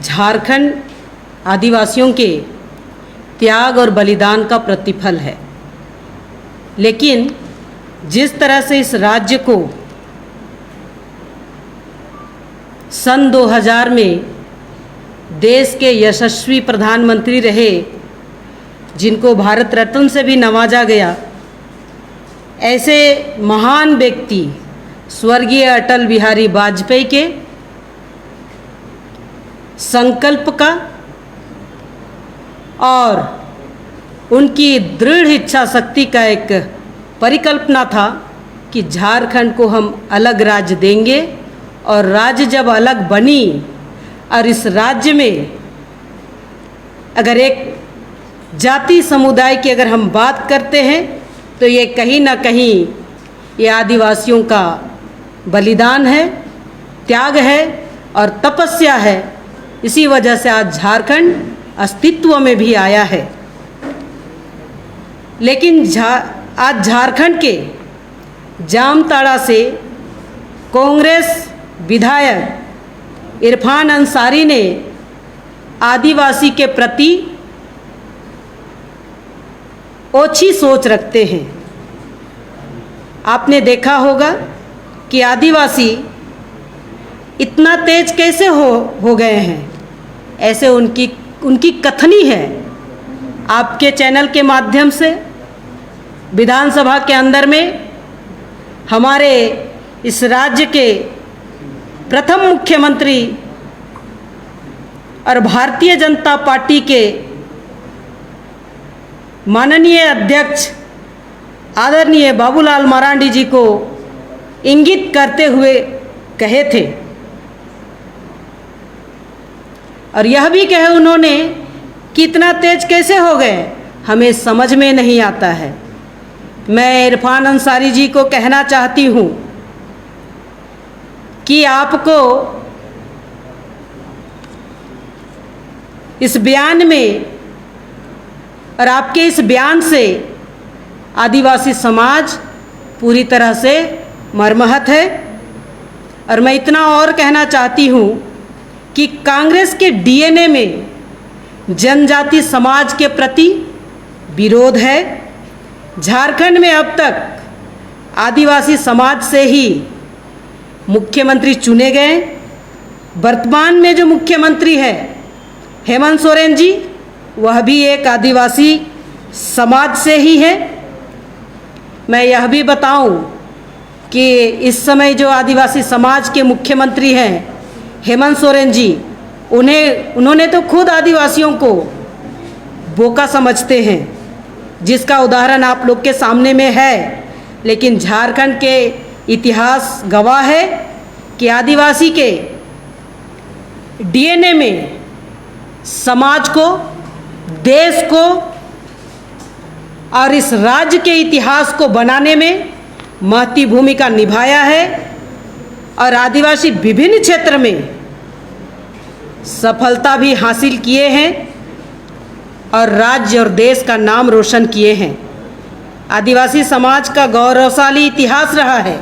झारखंड आदिवासियों के त्याग और बलिदान का प्रतिफल है। लेकिन जिस तरह से इस राज्य को सन 2000 में देश के यशस्वी प्रधानमंत्री रहे, जिनको भारत रत्न से भी नवाजा गया, ऐसे महान व्यक्ति स्वर्गीय अटल बिहारी वाजपेयी के संकल्प का और उनकी दृढ़ इच्छा शक्ति का एक परिकल्पना था कि झारखंड को हम अलग राज्य देंगे। और राज्य जब अलग बनी और इस राज्य में अगर एक जाति समुदाय की अगर हम बात करते हैं तो ये कहीं ना कहीं ये आदिवासियों का बलिदान है, त्याग है और तपस्या है। इसी वजह से आज झारखंड अस्तित्व में भी आया है। लेकिन आज झारखंड के जामताड़ा से कांग्रेस विधायक इरफान अंसारी ने आदिवासी के प्रति ओछी सोच रखते हैं। आपने देखा होगा कि आदिवासी इतना तेज कैसे हो गए हैं, ऐसे उनकी कथनी है। आपके चैनल के माध्यम से विधानसभा के अंदर में हमारे इस राज्य के प्रथम मुख्यमंत्री और भारतीय जनता पार्टी के माननीय अध्यक्ष आदरणीय बाबूलाल मरांडी जी को इंगित करते हुए कहे थे, और यह भी कहे उन्होंने कि इतना तेज कैसे हो गए, हमें समझ में नहीं आता है। मैं इरफान अंसारी जी को कहना चाहती हूँ कि आपको इस बयान में और आपके इस बयान से आदिवासी समाज पूरी तरह से मर्माहत है। और मैं इतना और कहना चाहती हूँ कि कांग्रेस के डीएनए में जनजाति समाज के प्रति विरोध है। झारखंड में अब तक आदिवासी समाज से ही मुख्यमंत्री चुने गए। वर्तमान में जो मुख्यमंत्री है हेमंत सोरेन जी, वह भी एक आदिवासी समाज से ही है। मैं यह भी बताऊं कि इस समय जो आदिवासी समाज के मुख्यमंत्री हैं हेमंत सोरेन जी, उन्होंने तो खुद आदिवासियों को बोका समझते हैं, जिसका उदाहरण आप लोग के सामने में है। लेकिन झारखंड के इतिहास गवाह है कि आदिवासी के डीएनए में समाज को, देश को और इस राज्य के इतिहास को बनाने में महती भूमिका निभाया है। और आदिवासी विभिन्न क्षेत्र में सफलता भी हासिल किए हैं और राज्य और देश का नाम रोशन किए हैं। आदिवासी समाज का गौरवशाली इतिहास रहा है।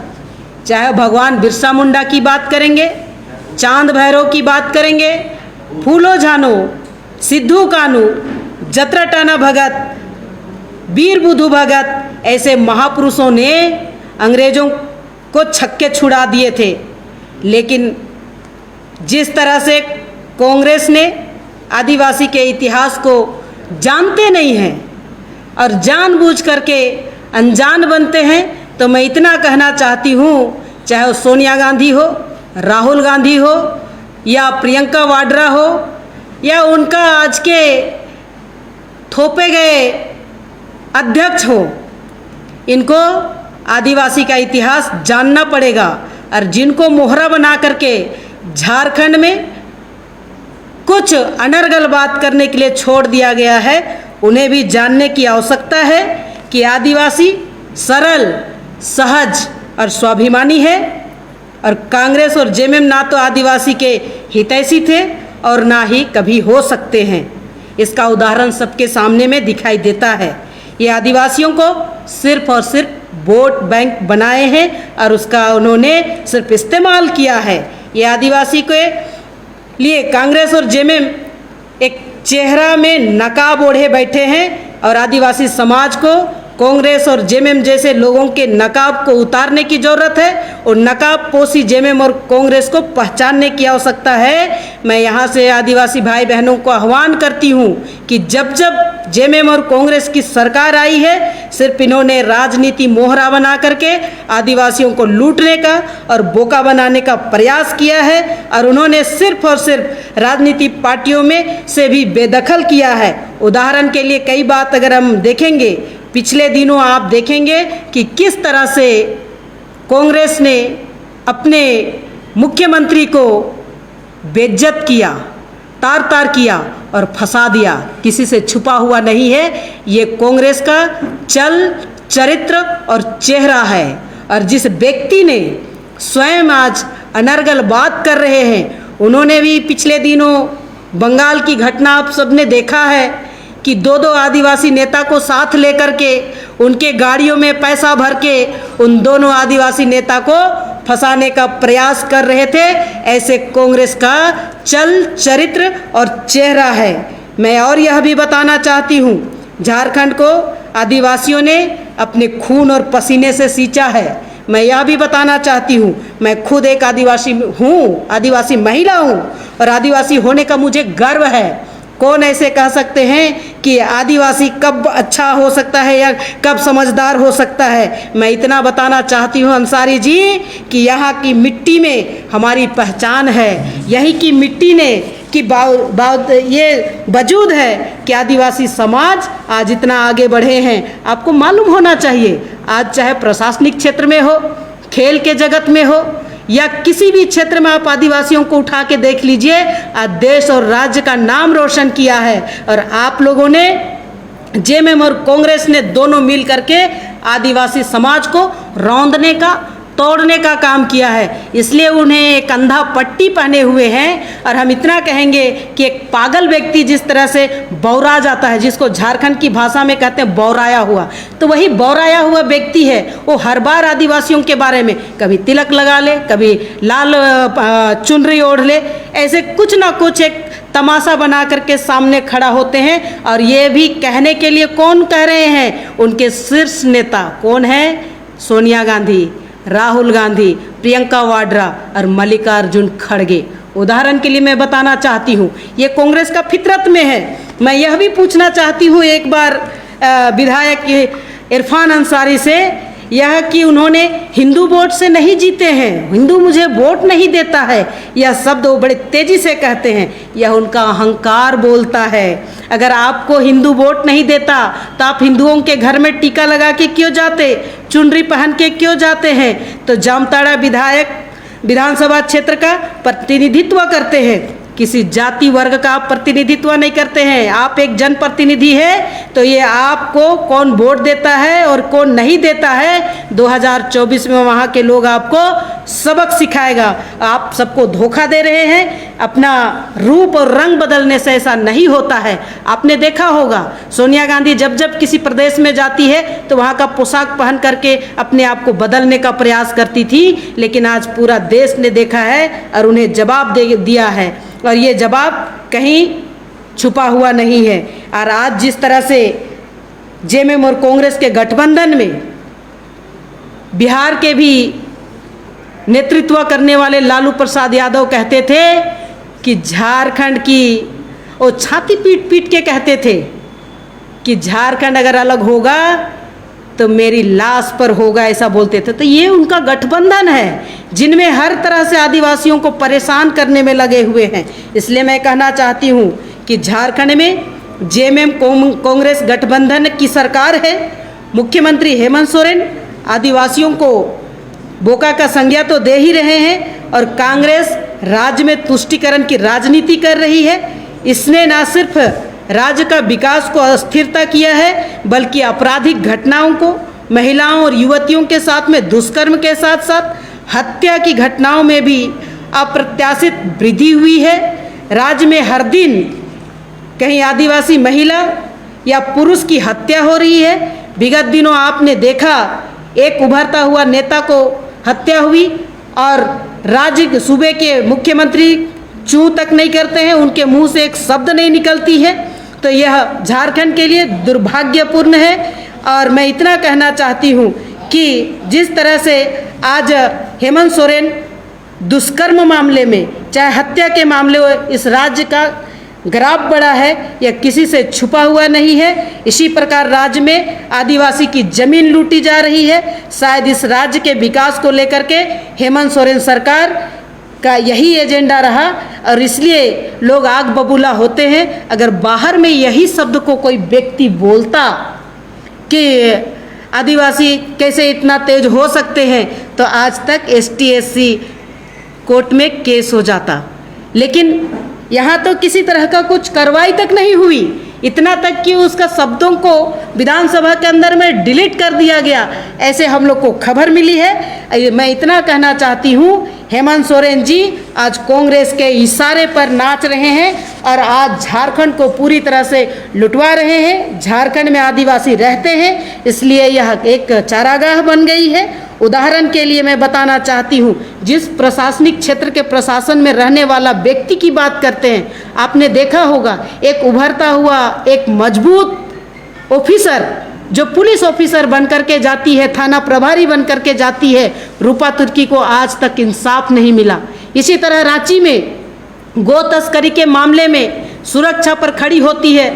चाहे भगवान बिरसा मुंडा की बात करेंगे, चांद भैरव की बात करेंगे, फूलो झानो, सिद्धू कानू, जतरा टाना भगत, वीर बुधु भगत, ऐसे महापुरुषों ने अंग्रेजों को छक्के छुड़ा दिए थे। लेकिन जिस तरह से कांग्रेस ने आदिवासी के इतिहास को जानते नहीं हैं और जानबूझ करके अनजान बनते हैं, तो मैं इतना कहना चाहती हूँ, चाहे वो सोनिया गांधी हो, राहुल गांधी हो या प्रियंका वाड्रा हो या उनका आज के थोपे गए अध्यक्ष हो, इनको आदिवासी का इतिहास जानना पड़ेगा। और जिनको मोहरा बना करके झारखंड में कुछ अनर्गल बात करने के लिए छोड़ दिया गया है, उन्हें भी जानने की आवश्यकता है कि आदिवासी सरल, सहज और स्वाभिमानी है। और कांग्रेस और जेएमएम ना तो आदिवासी के हितैषी थे और ना ही कभी हो सकते हैं। इसका उदाहरण सबके सामने में दिखाई देता है। ये आदिवासियों को सिर्फ और सिर्फ वोट बैंक बनाए हैं और उसका उन्होंने सिर्फ इस्तेमाल किया है। ये आदिवासी के लिए कांग्रेस और जेएमएम एक चेहरा में नकाब ओढ़े बैठे हैं और आदिवासी समाज को कांग्रेस और जेएमएम जैसे लोगों के नकाब को उतारने की ज़रूरत है और नकाब पोशी जेएमएम और कांग्रेस को पहचानने की आवश्यकता है। मैं यहाँ से आदिवासी भाई बहनों को आह्वान करती हूँ कि जब जब जेएमएम और कांग्रेस की सरकार आई है, सिर्फ इन्होंने राजनीति मोहरा बना करके आदिवासियों को लूटने का और बोका बनाने का प्रयास किया है और उन्होंने सिर्फ और सिर्फ राजनीति पार्टियों में से भी बेदखल किया है। उदाहरण के लिए कई बात अगर हम देखेंगे, पिछले दिनों आप देखेंगे कि किस तरह से कांग्रेस ने अपने मुख्यमंत्री को बेइज्जत किया, तार तार किया और फंसा दिया। किसी से छुपा हुआ नहीं है, ये कांग्रेस का चल चरित्र और चेहरा है। और जिस व्यक्ति ने स्वयं आज अनर्गल बात कर रहे हैं, उन्होंने भी पिछले दिनों बंगाल की घटना आप सबने देखा है कि दो आदिवासी नेता को साथ लेकर के उनके गाड़ियों में पैसा भर के उन दोनों आदिवासी नेता को फंसाने का प्रयास कर रहे थे। ऐसे कांग्रेस का चल चरित्र और चेहरा है। मैं और यह भी बताना चाहती हूँ, झारखंड को आदिवासियों ने अपने खून और पसीने से सींचा है। मैं यह भी बताना चाहती हूँ, मैं खुद एक आदिवासी हूँ, आदिवासी महिला हूँ और आदिवासी होने का मुझे गर्व है। कौन ऐसे कह सकते हैं कि आदिवासी कब अच्छा हो सकता है या कब समझदार हो सकता है। मैं इतना बताना चाहती हूँ अंसारी जी कि यहाँ की मिट्टी में हमारी पहचान है। यही की मिट्टी ने कि ये वजूद है कि आदिवासी समाज आज इतना आगे बढ़े हैं। आपको मालूम होना चाहिए, आज चाहे प्रशासनिक क्षेत्र में हो, खेल के जगत में हो या किसी भी क्षेत्र में आप आदिवासियों को उठा के देख लीजिए, आज देश और राज्य का नाम रोशन किया है। और आप लोगों ने, जेएमएम और कांग्रेस ने दोनों मिल करके आदिवासी समाज को रौंदने का, तोड़ने का काम किया है। इसलिए उन्हें एक अंधा पट्टी पहने हुए हैं। और हम इतना कहेंगे कि एक पागल व्यक्ति जिस तरह से बौरा जाता है, जिसको झारखंड की भाषा में कहते हैं बौराया हुआ, तो वही बौराया हुआ व्यक्ति है। वो हर बार आदिवासियों के बारे में कभी तिलक लगा ले, कभी लाल चुनरी ओढ़ ले, ऐसे कुछ ना कुछ एक तमाशा बना करके सामने खड़ा होते हैं। और ये भी कहने के लिए कौन कह रहे हैं? उनके शीर्ष नेता कौन है? सोनिया गांधी, राहुल गांधी, प्रियंका वाड्रा और मल्लिकार्जुन खड़गे। उदाहरण के लिए मैं बताना चाहती हूँ, ये कांग्रेस का फितरत में है। मैं यह भी पूछना चाहती हूँ एक बार विधायक इरफान अंसारी से, यह कि उन्होंने हिंदू वोट से नहीं जीते हैं, हिंदू मुझे वोट नहीं देता है, यह शब्द वो बड़े तेजी से कहते हैं। यह उनका अहंकार बोलता है। अगर आपको हिंदू वोट नहीं देता तो आप हिंदुओं के घर में टीका लगा के क्यों जाते, चुनरी पहन के क्यों जाते हैं? तो जामताड़ा विधानसभा क्षेत्र का प्रतिनिधित्व करते हैं, किसी जाति वर्ग का आप प्रतिनिधित्व नहीं करते हैं। आप एक जनप्रतिनिधि है, तो ये आपको कौन वोट देता है और कौन नहीं देता है, 2024 में वहाँ के लोग आपको सबक सिखाएगा। आप सबको धोखा दे रहे हैं। अपना रूप और रंग बदलने से ऐसा नहीं होता है। आपने देखा होगा सोनिया गांधी जब जब किसी प्रदेश में जाती है तो वहाँ का पोशाक पहन करके अपने आप को बदलने का प्रयास करती थी, लेकिन आज पूरा देश ने देखा है और उन्हें जवाब दे दिया है। और ये जवाब कहीं छुपा हुआ नहीं है। और आज जिस तरह से जेएमएम और कांग्रेस के गठबंधन में बिहार के भी नेतृत्व करने वाले लालू प्रसाद यादव कहते थे कि झारखंड की, वो छाती पीट पीट के कहते थे कि झारखंड अगर अलग होगा तो मेरी लाश पर होगा, ऐसा बोलते थे। तो ये उनका गठबंधन है जिनमें हर तरह से आदिवासियों को परेशान करने में लगे हुए हैं। इसलिए मैं कहना चाहती हूँ कि झारखंड में जेएमएम कांग्रेस गठबंधन की सरकार है। मुख्यमंत्री हेमंत सोरेन आदिवासियों को बोका का संज्ञा तो दे ही रहे हैं और कांग्रेस राज्य में तुष्टीकरण की राजनीति कर रही है। इसने न सिर्फ राज्य का विकास को अस्थिरता किया है, बल्कि आपराधिक घटनाओं को, महिलाओं और युवतियों के साथ में दुष्कर्म के साथ साथ हत्या की घटनाओं में भी अप्रत्याशित वृद्धि हुई है। राज्य में हर दिन कहीं आदिवासी महिला या पुरुष की हत्या हो रही है। विगत दिनों आपने देखा एक उभरता हुआ नेता को हत्या हुई और राज्य सूबे के मुख्यमंत्री चूं तक नहीं करते हैं, उनके मुंह से एक शब्द नहीं निकलती है, तो यह झारखंड के लिए दुर्भाग्यपूर्ण है। और मैं इतना कहना चाहती हूँ कि जिस तरह से आज हेमंत सोरेन दुष्कर्म मामले में, चाहे हत्या के मामले में इस राज्य का ग्राफ बढ़ा है, यह किसी से छुपा हुआ नहीं है। इसी प्रकार राज्य में आदिवासी की जमीन लूटी जा रही है। शायद इस राज्य के विकास को लेकर के हेमंत सोरेन सरकार का यही एजेंडा रहा और इसलिए लोग आग बबूला होते हैं। अगर बाहर में यही शब्द को कोई व्यक्ति बोलता कि आदिवासी कैसे इतना तेज हो सकते हैं, तो आज तक ST/SC कोर्ट में केस हो जाता। लेकिन यहाँ तो किसी तरह का कुछ कार्रवाई तक नहीं हुई, इतना तक कि उसका शब्दों को विधानसभा के अंदर में डिलीट कर दिया गया, ऐसे हम लोग को खबर मिली है। मैं इतना कहना चाहती हूँ, हेमंत सोरेन जी आज कांग्रेस के इशारे पर नाच रहे हैं और आज झारखंड को पूरी तरह से लुटवा रहे हैं। झारखंड में आदिवासी रहते हैं, इसलिए यह एक चारागाह बन गई है। उदाहरण के लिए मैं बताना चाहती हूँ, जिस प्रशासनिक क्षेत्र के प्रशासन में रहने वाला व्यक्ति की बात करते हैं, आपने देखा होगा एक उभरता हुआ एक मजबूत ऑफिसर जो पुलिस ऑफिसर बन करके जाती है, थाना प्रभारी बन करके जाती है, रूपा तुर्की को आज तक इंसाफ नहीं मिला। इसी तरह रांची में गो तस्करी के मामले में सुरक्षा पर खड़ी होती है,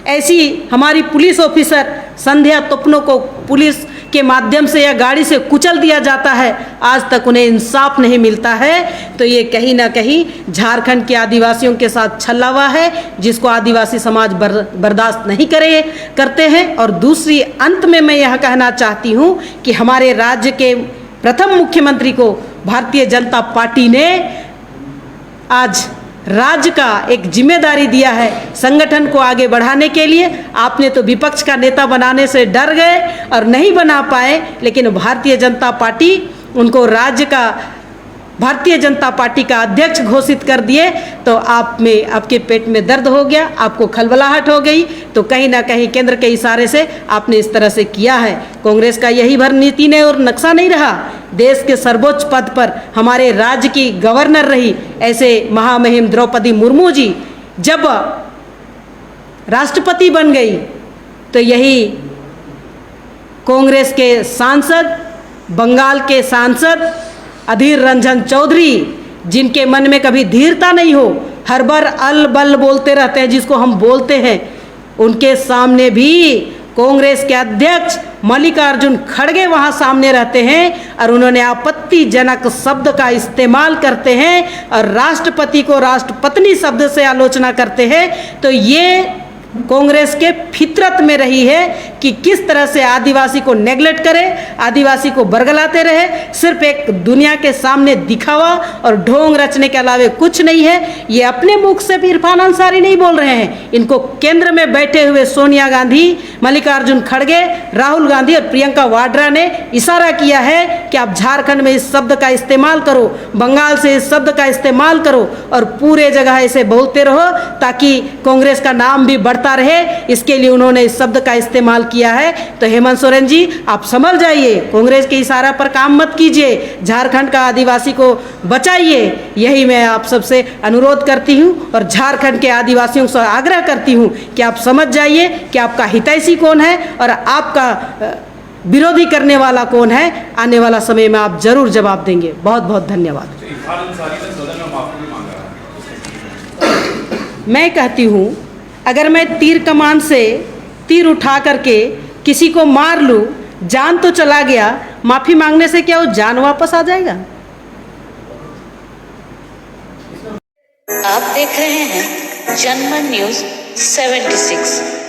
ऐसी हमारी पुलिस ऑफिसर संध्या तुपनो को पुलिस के माध्यम से या गाड़ी से कुचल दिया जाता है, आज तक उन्हें इंसाफ नहीं मिलता है। तो ये कहीं ना कहीं झारखंड के आदिवासियों के साथ छलावा है, जिसको आदिवासी समाज बर्दाश्त नहीं करते हैं। और दूसरी अंत में मैं यह कहना चाहती हूँ कि हमारे राज्य के प्रथम मुख्यमंत्री को भारतीय जनता पार्टी ने आज राज्य का एक जिम्मेदारी दिया है संगठन को आगे बढ़ाने के लिए। आपने तो विपक्ष का नेता बनाने से डर गए और नहीं बना पाए, लेकिन भारतीय जनता पार्टी उनको राज्य का भारतीय जनता पार्टी का अध्यक्ष घोषित कर दिए, तो आपके पेट में दर्द हो गया, आपको खलबलाहट हो गई। तो कहीं ना कहीं केंद्र के इशारे से आपने इस तरह से किया है। कांग्रेस का यही भर नीति ने और नक्शा नहीं रहा। देश के सर्वोच्च पद पर हमारे राज्य की गवर्नर रही ऐसे महामहिम द्रौपदी मुर्मू जी जब राष्ट्रपति बन गई, तो यही कांग्रेस के सांसद, बंगाल के सांसद अधीर रंजन चौधरी, जिनके मन में कभी धीरता नहीं हो, हर बार अल बल बोलते रहते हैं, जिसको हम बोलते हैं, उनके सामने भी कांग्रेस के अध्यक्ष मल्लिकार्जुन खड़गे वहां सामने रहते हैं और उन्होंने आपत्तिजनक शब्द का इस्तेमाल करते हैं और राष्ट्रपति को राष्ट्रपत्नी शब्द से आलोचना करते हैं। तो ये कांग्रेस के फितरत में रही है कि किस तरह से आदिवासी को नेगलेक्ट करे, आदिवासी को बरगलाते रहे। सिर्फ एक दुनिया के सामने दिखावा और ढोंग रचने के अलावे कुछ नहीं है। ये अपने मुख से भी इरफान अंसारी नहीं बोल रहे हैं, इनको केंद्र में बैठे हुए सोनिया गांधी, मल्लिकार्जुन खड़गे, राहुल गांधी और प्रियंका वाड्रा ने इशारा किया है कि आप झारखंड में इस शब्द का इस्तेमाल करो, बंगाल से इस शब्द का इस्तेमाल करो और पूरे जगह ऐसे बोलते रहो ताकि कांग्रेस का नाम भी बढ़ता रहे। इसके लिए उन्होंने इस शब्द का इस्तेमाल किया है। तो हेमंत सोरेन जी आप समझ जाइए, कांग्रेस के इशारा पर काम मत कीजिए, झारखंड का आदिवासी को बचाइए। यही मैं आप सबसे अनुरोध करती हूँ और झारखंड के आदिवासियों से आग्रह करती हूँ कि आप समझ जाइए कि आपका हितैषी कौन है और आपका विरोधी करने वाला कौन है। आने वाला समय में आप जरूर जवाब देंगे। बहुत बहुत धन्यवाद। मैं कहती हूँ, अगर मैं तीर कमान से तीर उठा करके किसी को मार लूँ, जान तो चला गया, माफ़ी मांगने से क्या वो जान वापस आ जाएगा? आप देख रहे हैं जनमन न्यूज़ 76।